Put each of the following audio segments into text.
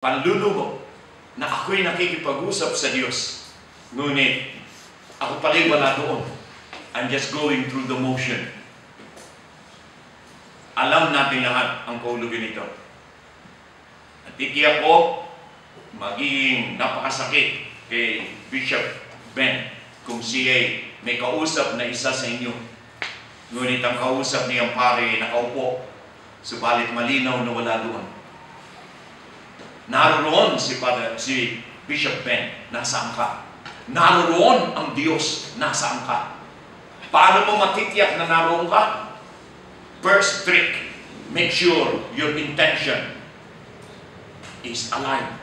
panlulubo na ako'y nakikipag-usap sa Diyos. Ngunit, ako pala'y wala doon. I'm just going through the motion. Alam natin lahat ang kahulugan nito. At titiyak ko, magiging napakasakit kay Bishop Ben kung siya may kausap na isa sa inyo. Ngunit ang kausap niyang pare nakaupo, subalit malinaw na wala doon. Naroon si Bishop Ben, nasaan ka? Naroon ang Diyos, nasaan ka? Paano mo matitiyak na naroon ka? First trick, make sure your intention is aligned.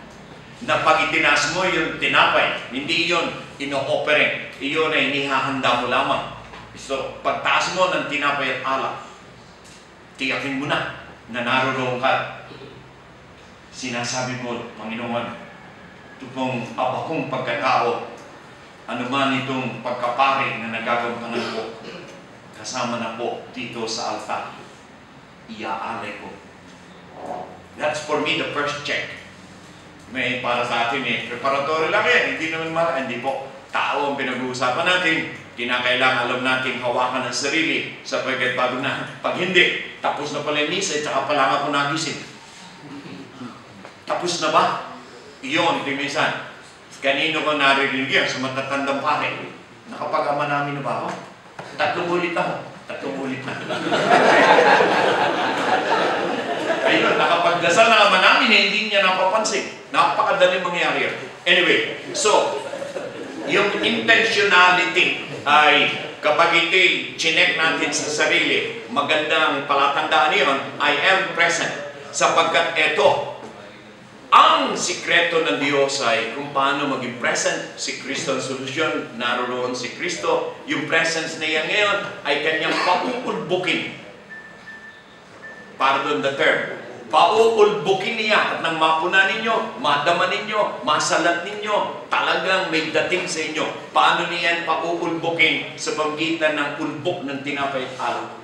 Na pag itinaas mo yung tinapay, hindi yun ino-operate. Iyon ay inihahanda mo lamang. So, pagtaas mo ng tinapay at alak, tiyakin mo na naroon ka. Sinasabi mo, Panginoon, ito pong abakong pagkatao, anuman itong pagkapare na nagagampangan ko, kasama na po dito sa altar, iaalay ko. That's for me the first check. May para sa atin preparatory lang yan, hindi po tao ang pinag-uusapan natin. Kinakailangan alam natin hawakan ng sarili sapagkat bago na, pag hindi, tapos na pala yung misa, tsaka pala ako nagising. Tapos na ba? Iyon, ito minsan. Kanino ko narinig yan? Sa matatandang pare. Nakapag-ama namin na ba ako? 3 ulit ako. 3 ulit na. Ayun, nakapagdasal na ama namin, hindi niya napapansin. Napakadaling mangyari yan. Anyway, so, yung intentionality ay kapag ito'y chinek natin sa sarili, magandang palatandaan yun, I am present. Sapagkat ito, ang sikreto ng Diyos ay kung paano maging present. Si Kristo ang solusyon, naroon si Kristo. Yung presence niya ngayon ay kanyang pauulbukin. Pardon the term. Pauulbukin niya at nang mapuna ninyo, madama ninyo, masalat ninyo, talagang may dating sa inyo. Paano niyan pauulbukin sa pamgitan ng ulbok ng tinapay at alak?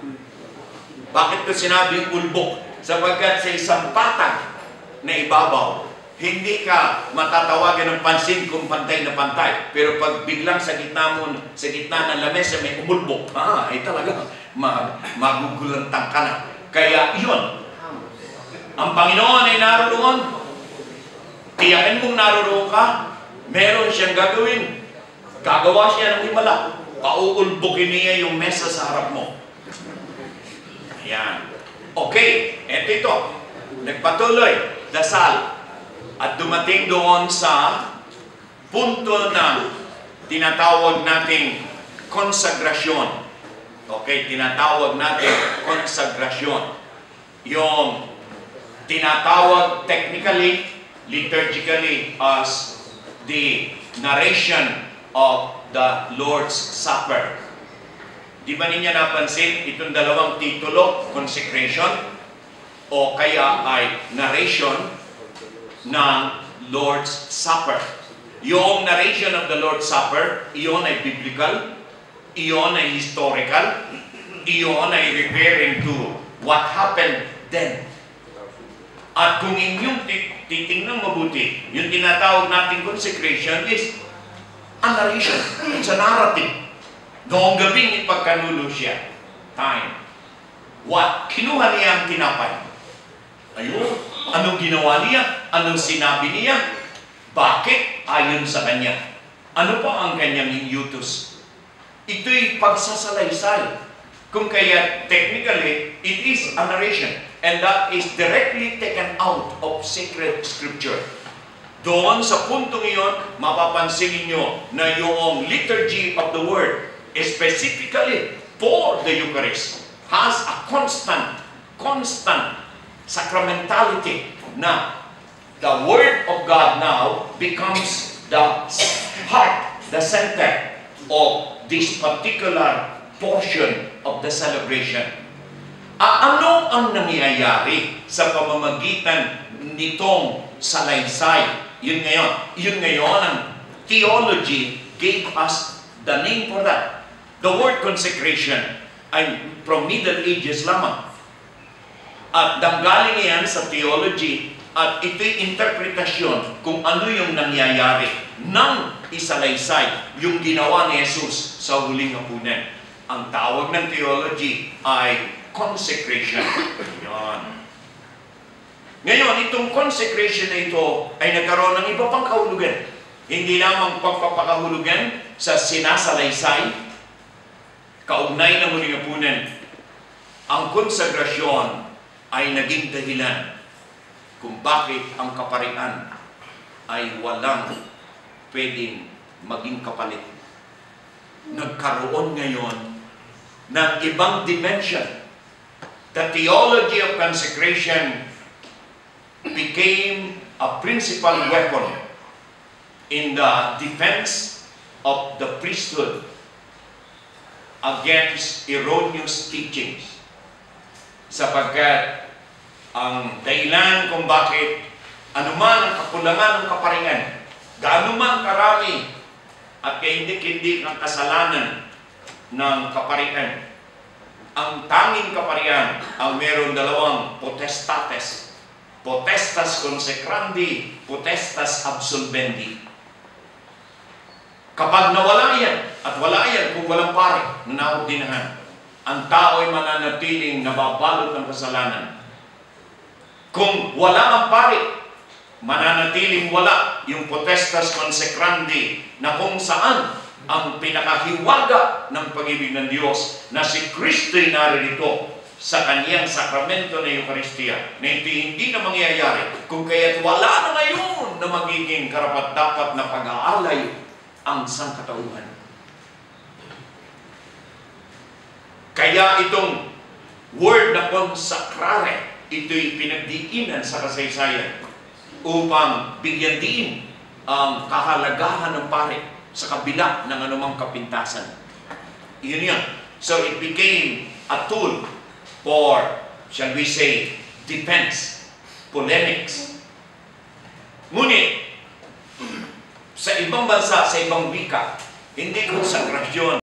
Bakit ko sinabing ulbok? Sapagkat sa isang patag na ibabaw, hindi ka matatawagan ng pansin kung pantay na pantay. Pero pag biglang sa gitna ng lamesa may umulbok, ay talaga magugulantang ka na. Kaya yun, ang Panginoon ay naroon. Tiyakin mong naroon ka, meron siyang gagawin. Gagawa siya ng himala. Pauulbukin niya yung mesa sa harap mo. Ayan. Okay, eto ito. Nagpatuloy, dasal. At dumating doon sa punto na tinatawag nating konsagrasyon. Okay, tinatawag natin konsagrasyon. Yung tinatawag technically, liturgically as the narration of the Lord's Supper. Di ba ninyo napansin itong dalawang titulo, consecration o kaya ay narration ng Lord's Supper? Yung narration of the Lord's Supper, iyon ay biblical, iyon ay historical, iyon ay referring to what happened then. At kung inyong titingnan mabuti, yung tinatawag nating consecration is a narration. It's a narrative. Noong gabing ipagkanulo siya, time. What? Kinuha niya ang tinapay. Ayun. Anong ginawa niya? Anong sinabi niya? Bakit? Ayon sa kanya. Ano po ang kanyang inyutos? Ito'y pagsasalaysay. Kung kaya technically, it is a narration. And that is directly taken out of sacred scripture. Doon sa puntong iyon, mapapansin niyo na yung liturgy of the word, specifically for the Eucharist, has a constant sacramentality na the Word of God now becomes the heart, the center of this particular portion of the celebration. Ano ang nangyayari sa pamamagitan nitong salaysay? Yun ngayon ang theology gave us the name for that. The word consecration ay from Middle Ages lamang. At nanggaling yan sa theology at ito'y interpretasyon kung ano yung nangyayari nang isalaysay yung ginawa ni Jesus sa huling hapunan. Ang tawag ng theology ay consecration. Yan. Ngayon, itong consecration na ito ay nagkaroon ng iba pang kahulugan. Hindi lamang pagpapakahulugan sa sinasalaysay, kaugnay ng huling hapunan. Ang konsekrasyon ay naging dahilan kung bakit ang kaparian ay walang pwedeng maging kapalit. Nagkaroon ngayon ng ibang dimension. The theology of consecration became a principal weapon in the defense of the priesthood against erroneous teachings. Sapagkat ang dahilan kung bakit anuman ang kakulangan ng kaparian, gaano man karami at kahindik-hindik ang kasalanan ng kaparian, ang tanging kaparian ang meron dalawang potestates. Potestas consecrandi, potestas absolvendi. Kapag nawala yan, at wala yan kung walang pare na naordinahan, ang tao ay mananatiling nababalot ng kasalanan. Kung wala ang pare, mananatiling wala yung potestas consecrandi na kung saan ang pinakahiwaga ng pag-ibig ng Diyos na si Kristo'y naririto sa kaniyang sakramento na Eucharistia na hindi na mangyayari kung kaya't wala na ngayon na magiging karapat-dapat na pag-aalay ang sangkatauhan. Kaya itong word na consacrare, ito'y pinagdiinan sa kasaysayan upang bigyan din ang kahalagahan ng pare sa kabila ng anumang kapintasan. Yun yan. So it became a tool for, shall we say, defense, polemics. Ngunit, sa ibang bansa, sa ibang wika, hindi konsakrasyon